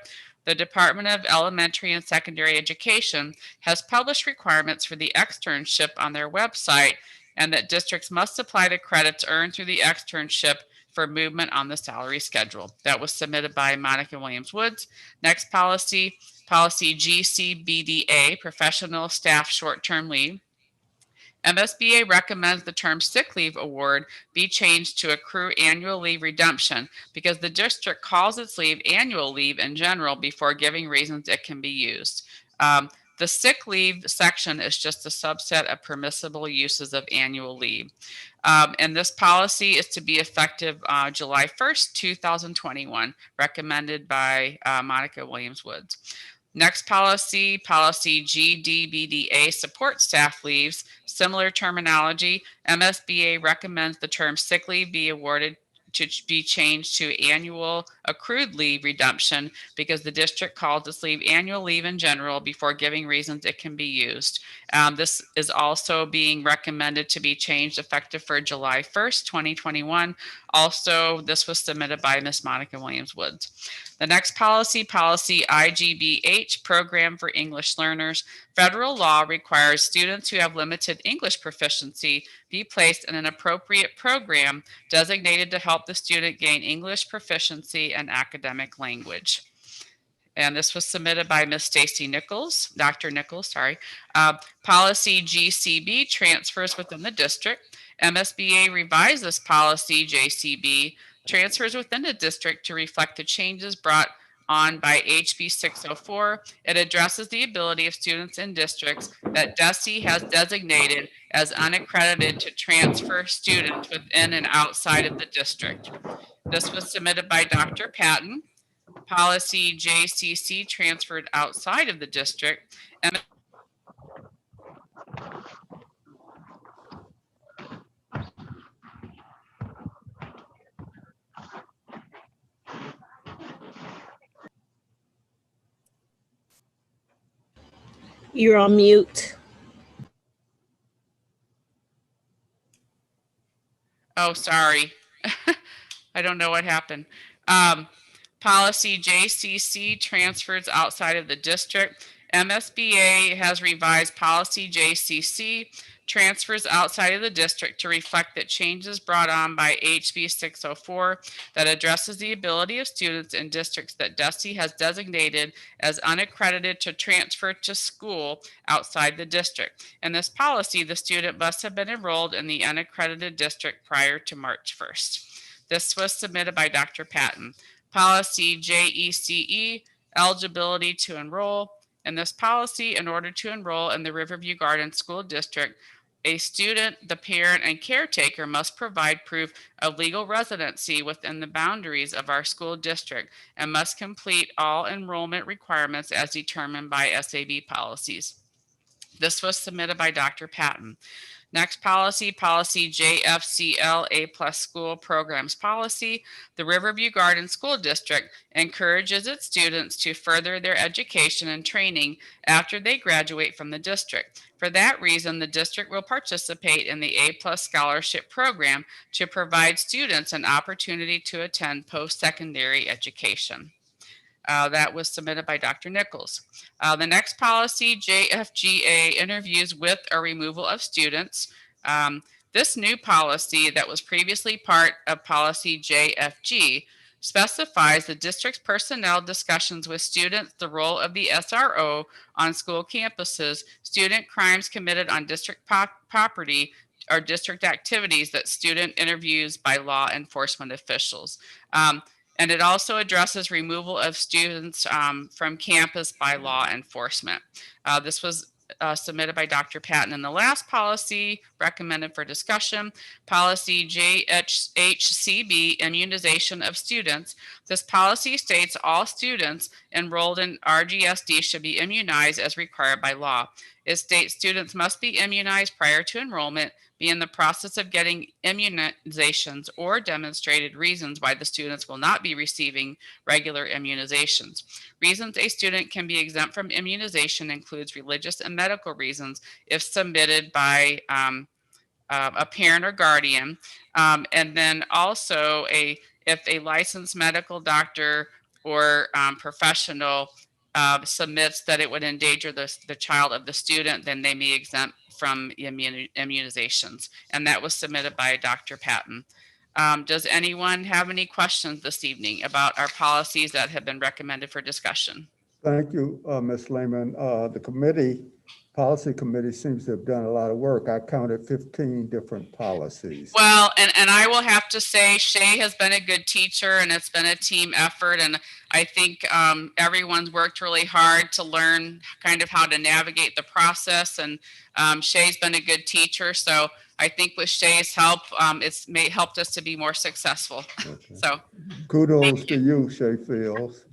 The Department of Elementary and Secondary Education has published requirements for the externship on their website, and that districts must supply the credits earned through the externship for movement on the salary schedule. That was submitted by Monica Williams-Woods. Next policy, policy GCBDA, professional staff short-term leave. MSBA recommends the term sick leave award be changed to accrue annual leave redemption because the district calls its leave annual leave in general before giving reasons it can be used. The sick leave section is just a subset of permissible uses of annual leave. And this policy is to be effective July 1st, 2021, recommended by Monica Williams-Woods. Next policy, policy GDBDA, support staff leaves. Similar terminology. MSBA recommends the term sick leave be awarded to be changed to annual accrued leave redemption because the district called this leave annual leave in general before giving reasons it can be used. This is also being recommended to be changed effective for July 1st, 2021. Also, this was submitted by Ms. Monica Williams-Woods. The next policy, policy Igbh, Program for English Learners. Federal law requires students who have limited English proficiency be placed in an appropriate program designated to help the student gain English proficiency and academic language. And this was submitted by Ms. Stacy Nichols, Dr. Nichols, sorry. Policy GCB, transfers within the district. MSBA revised this policy JCB, transfers within the district to reflect the changes brought on by HB 604. It addresses the ability of students in districts that DESE has designated as unaccredited to transfer students within and outside of the district. This was submitted by Dr. Patton. Policy JCC, transferred outside of the district. You're on mute. Oh, sorry. I don't know what happened. Policy JCC, transfers outside of the district. MSBA has revised policy JCC, transfers outside of the district to reflect that changes brought on by HB 604 that addresses the ability of students in districts that DESE has designated as unaccredited to transfer to school outside the district. In this policy, the student must have been enrolled in the unaccredited district prior to March 1st. This was submitted by Dr. Patton. Policy JECE, eligibility to enroll. In this policy, in order to enroll in the Riverview Gardens School District, a student, the parent, and caretaker must provide proof of legal residency within the boundaries of our school district and must complete all enrollment requirements as determined by SAB policies. This was submitted by Dr. Patton. Next policy, policy JFCL, A+ School Programs Policy. The Riverview Gardens School District encourages its students to further their education and training after they graduate from the district. For that reason, the district will participate in the A+ Scholarship Program to provide students an opportunity to attend post-secondary education. That was submitted by Dr. Nichols. The next policy, JFGA, interviews with or removal of students. This new policy that was previously part of policy JFG specifies the district's personnel discussions with students, the role of the SRO on school campuses, student crimes committed on district property, or district activities that student interviews by law enforcement officials. And it also addresses removal of students from campus by law enforcement. This was submitted by Dr. Patton. And the last policy recommended for discussion, policy JHCB, immunization of students. This policy states all students enrolled in RGSD should be immunized as required by law. It states students must be immunized prior to enrollment, be in the process of getting immunizations, or demonstrated reasons why the students will not be receiving regular immunizations. Reasons a student can be exempt from immunization includes religious and medical reasons if submitted by a parent or guardian. And then also if a licensed medical doctor or professional submits that it would endanger the child of the student, then they may exempt from immunizations. And that was submitted by Dr. Patton. Does anyone have any questions this evening about our policies that have been recommended for discussion? Thank you, Ms. Lehman. The policy committee seems to have done a lot of work. I counted 15 different policies. Well, and I will have to say Shay has been a good teacher, and it's been a team effort. And I think everyone's worked really hard to learn kind of how to navigate the process. And Shay's been a good teacher. So I think with Shay's help, it's helped us to be more successful. Okay. So kudos to you, Shay Fields.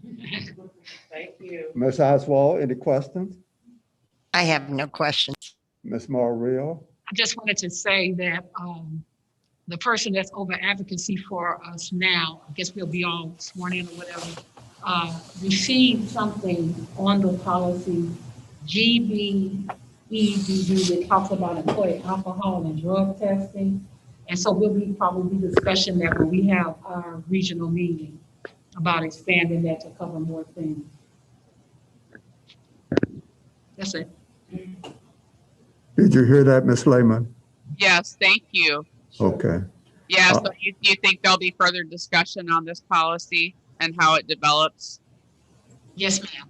Thank you. Ms. Oswald, any questions? I have no questions. Ms. Mario? I just wanted to say that the person that's over advocacy for us now, I guess we'll be all sworn in or whatever, received something on the policy Gbcba that talks about employee alcohol and drug testing. And so we'll be probably discussing that when we have our regional meeting about expanding that to cover more things. That's it. Did you hear that, Ms. Lehman? Yes, thank you. Okay. Yeah, so you think there'll be further discussion on this policy and how it develops? Yes, ma'am.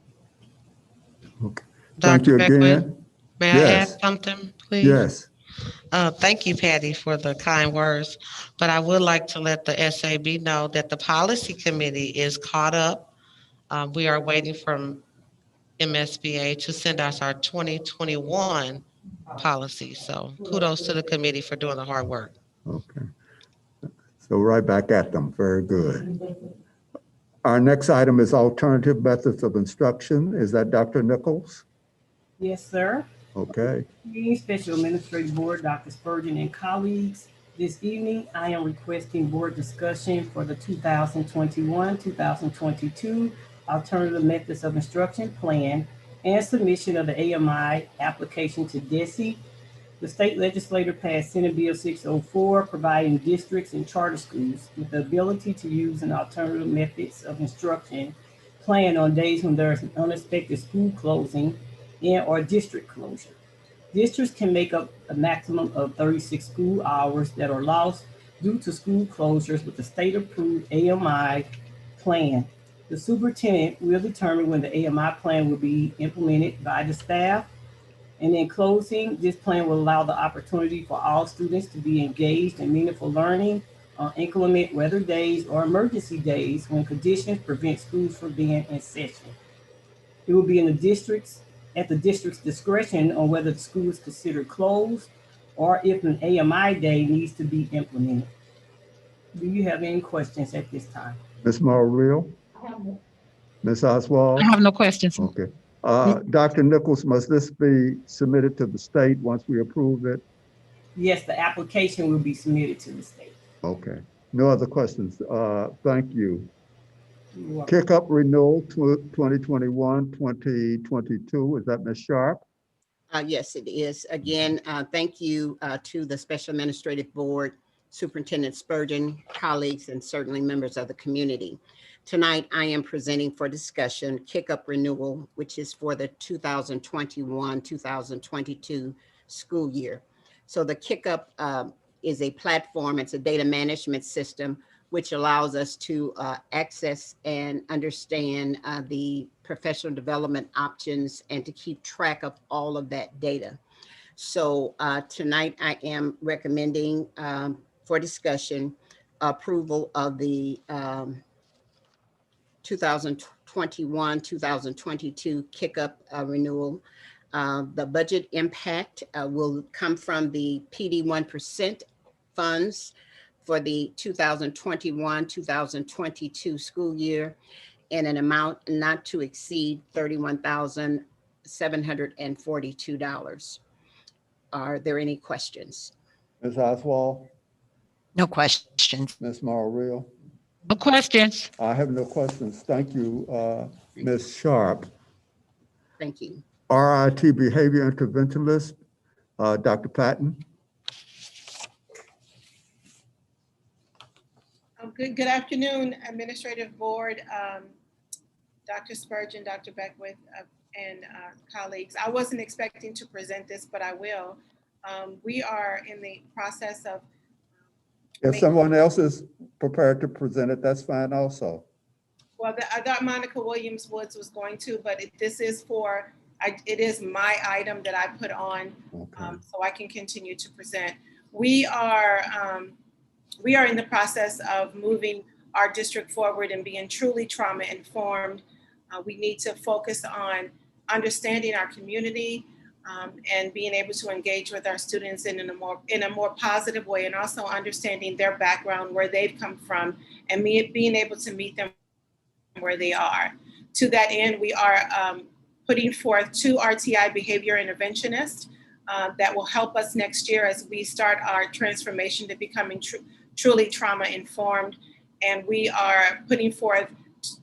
Okay. Thank you Dr. Beckwith, again. may I Yes. add something, please? Yes. Thank you, Patty, for the kind words, but I would like to let the SAB know that the policy committee is caught up. We are waiting for MSBA to send us our 2021 policy. So kudos to the committee for doing the hard work. Okay. So right back at them. Very good. Our next item is alternative methods of instruction. Is that Dr. Nichols? Yes, sir. Okay. Meeting Special Administrative Board, Dr. Spurgeon and colleagues. This evening, I am requesting board discussion for the 2021-2022 Alternative Methods of Instruction Plan and submission of the AMI application to Gbca. The state legislature passed Senate Bill 604, providing districts and charter schools with the ability to use an alternative methods of instruction plan on days when there is an unexpected school closing and or district closure. Districts can make up a maximum of 36 school hours that are lost due to school closures with the state-approved AMI plan. The superintendent will determine when the AMI plan will be implemented by the staff. And in closing, this plan will allow the opportunity for all students to be engaged in meaningful learning on inclement weather days or emergency days when conditions prevent schools from being in session. It will be in the district's discretion on whether the school is considered closed or if an AMI day needs to be implemented. Do you have any questions at this time? Ms. Morreal? Ms. Oswald? I have no questions. Okay. Dr. Nichols, must this be submitted to the state once we approve it? Yes, the application will be submitted to the state. Okay. No other questions. Thank you. Kick-up renewal 2021-2022. Is that Ms. Sharp? Yes, it is. Again, thank you to the Special Administrative Board, Superintendent Spurgeon, colleagues, and certainly members of the community. Tonight, I am presenting for discussion Kick-up renewal, which is for the 2021-2022 school year. So the Kick-up is a platform, it's a data management system, which allows us to access and understand the professional development options and to keep track of all of that data. So tonight I am recommending for discussion approval of the 2021-2022 Kick-up renewal. The budget impact will come from the PD 1% funds for the 2021-2022 school year in an amount not to exceed $31,742. Are there any questions? Ms. Oswald? No questions. Ms. Morreal? No questions. I have no questions. Thank you, Ms. Sharp. Thank you. RIT Behavior Interventionist, Dr. Patton. Good afternoon, Administrative Board, Dr. Spurgeon, Dr. Beckwith, and colleagues. I wasn't expecting to present this, but I will. We are in the process of. If someone else is prepared to present it, that's fine also. Well, I thought Monica Williams Woods was going to, but this is for, it is my item that I put on, so I can continue to present. We are in the process of moving our district forward and being truly trauma informed. We need to focus on understanding our community and being able to engage with our students in a more positive way, and also understanding their background, where they've come from, and being able to meet them where they are. To that end, we are putting forth 2 RTI behavior interventionists that will help us next year as we start our transformation to becoming truly trauma informed. And we are putting forth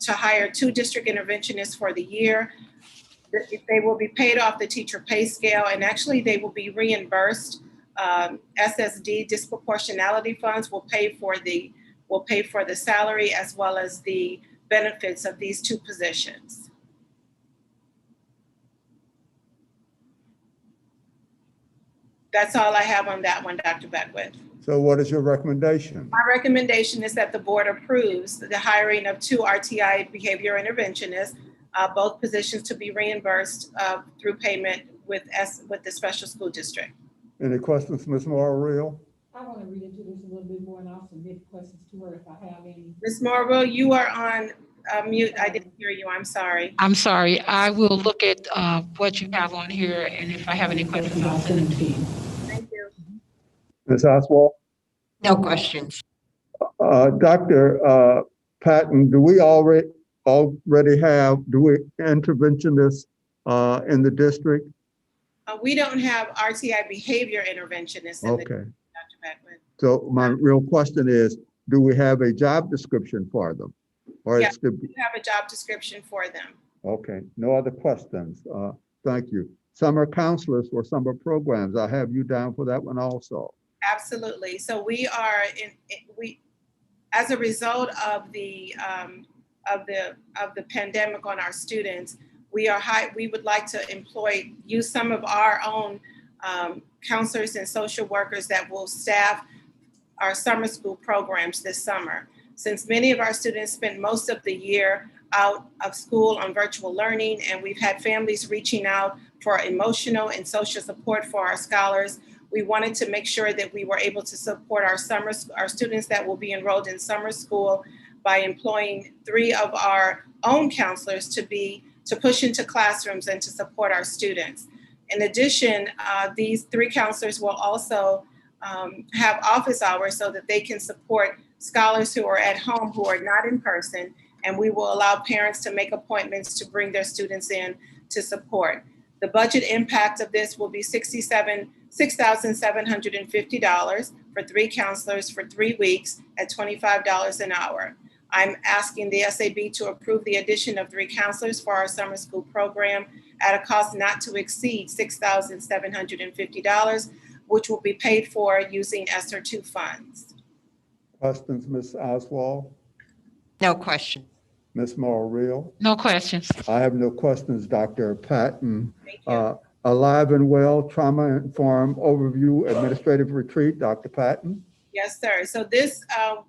to hire 2 district interventionists for the year. They will be paid off the teacher pay scale, and actually they will be reimbursed. SSD disproportionality funds will pay for the salary as well as the benefits of these 2 positions. That's all I have on that one, Dr. Beckwith. So what is your recommendation? My recommendation is that the board approves the hiring of 2 RTI behavior interventionists, both positions to be reimbursed through payment with the special school district. Any questions, Ms. Morrill? I want to read into this a little bit more and I'll submit questions to her if I have any. Ms. Morrill, you are on mute. I didn't hear you. I'm sorry. I'm sorry. I will look at what you have on here, and if I have any questions, I'll send them to you. Thank you. Ms. Oswald? No questions. Dr. Patton, do we already have interventionists in the district? We don't have RTI behavior interventionists in the Okay. Dr. Beckwith. So my real question is, do we have a job description for them? Or Yes, it's the, we have a job description for them. okay, no other questions. Thank you. Summer counselors for summer programs. I have you down for that one also. Absolutely. So we are as a result of the pandemic on our students, we would like to use some of our own counselors and social workers that will staff our summer school programs this summer. Since many of our students spent most of the year out of school on virtual learning, and we've had families reaching out for emotional and social support for our scholars, we wanted to make sure that we were able to support our students that will be enrolled in summer school by employing 3 of our own counselors to push into classrooms and to support our students. In addition, these 3 counselors will also have office hours so that they can support scholars who are at home who are not in person, and we will allow parents to make appointments to bring their students in to support. The budget impact of this will be $6,750 for 3 counselors for 3 weeks at $25 an hour. I'm asking the SAB to approve the addition of 3 counselors for our summer school program at a cost not to exceed $6,750, which will be paid for using ESSER 2 funds. Questions, Ms. Oswald? No questions. Ms. Morrill? No questions. I have no questions, Dr. Patton. Thank you. Alive and Well Trauma Informed Overview Administrative Retreat, Dr. Patton? Yes, sir. So this, our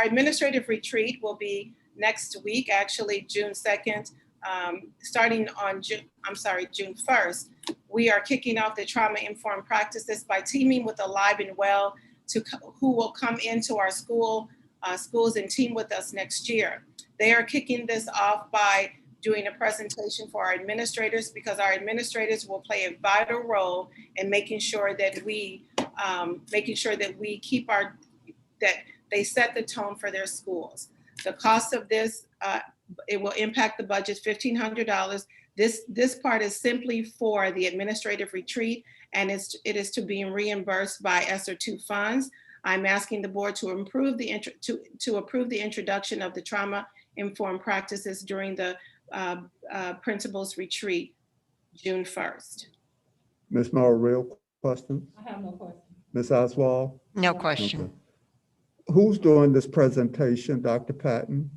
administrative retreat will be next week, actually June 2nd, starting on June 1st. We are kicking off the trauma informed practices by teaming with Alive and Well, who will come into our schools and team with us next year. They are kicking this off by doing a presentation for our administrators, because our administrators will play a vital role in making sure that we that they set the tone for their schools. The cost of this, it will impact the budget $1,500. This part is simply for the administrative retreat, and it is to be reimbursed by ESSER 2 funds. I'm asking the board to approve the introduction of the trauma-informed practices during the principal's retreat, June 1st. Ms. Morrill, question? I have no question. Ms. Oswald? No question. Okay. Who's doing this presentation, Dr. Patton?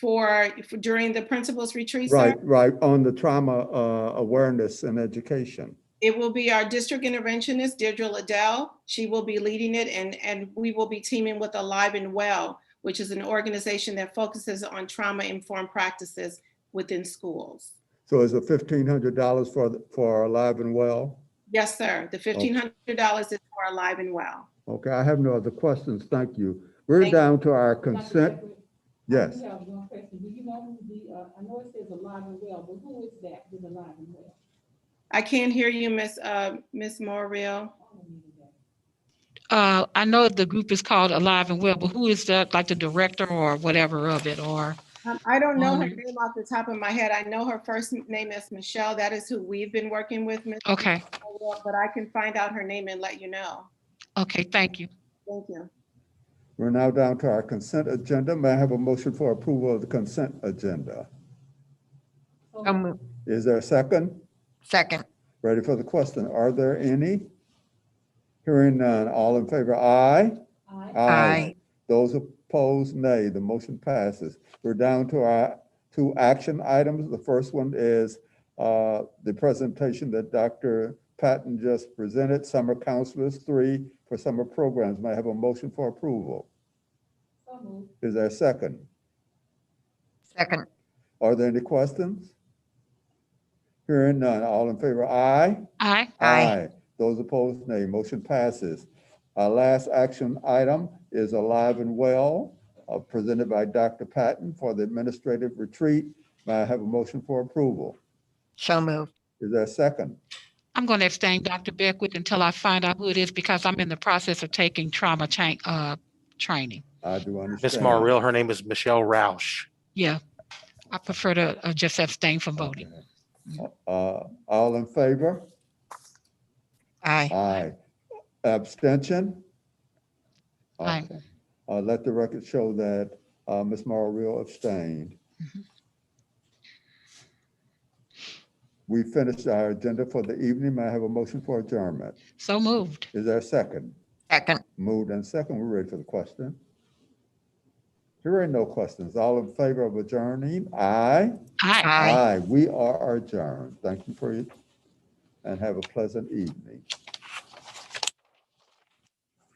For during the principal's retreat, sir? Right, on the trauma awareness and education. It will be our district interventionist, Deirdre Liddell. She will be leading it, and we will be teaming with Alive and Well, which is an organization that focuses on trauma-informed practices within schools. So is it $1,500 for Alive and Well? Yes, sir. The $1,500 is for Alive and Well. Okay, I have no other questions. Thank you. We're down to our consent. Yes. I have one question. Do you know who I know it says Alive and Well, but who is that with Alive and Well? I can't hear you, Miss Morrill. I know the group is called Alive and Well, but who is that, like the director or whatever of it, or? I don't know her name off the top of my head. I know her first name is Michelle. That is who we've been working with. Ms. Okay, But I can find out her name and let you know. okay, thank you. Thank you. We're now down to our consent agenda. May I have a motion for approval of the consent agenda? So moved. Is there a second? Second. Ready for the question? Are there any? Hearing none. All in favor, aye? Aye. Those opposed, nay. The motion passes. We're down to our 2 action items. The first one is the presentation that Dr. Patton just presented, Summer Counselors 3 for summer programs. May I have a motion for approval? So moved. Is there a second? Second. Are there any questions? Hearing none. All in favor, aye? Aye. Aye. Those opposed, nay. Motion passes. Our last action item is Alive and Well, presented by Dr. Patton for the administrative retreat. May I have a motion for approval? So moved. Is there a second? I'm going to abstain, Dr. Beckwith, until I find out who it is because I'm in the process of taking trauma training. I do understand. Miss Marrell, her name is Michelle Roush. Yeah, I prefer to just abstain from voting. All in favor? Aye. Aye. Abstention? Aye. Okay. Let the record show that Ms. Marrell abstained. We finished our agenda for the evening. May I have a motion for adjournment? So moved. Is there a second? Second. Moved and second. We're ready for the question. Here are no questions. All in favor of adjourning? Aye. Aye. Aye. Aye. We are adjourned. Thank you for you and have a pleasant evening.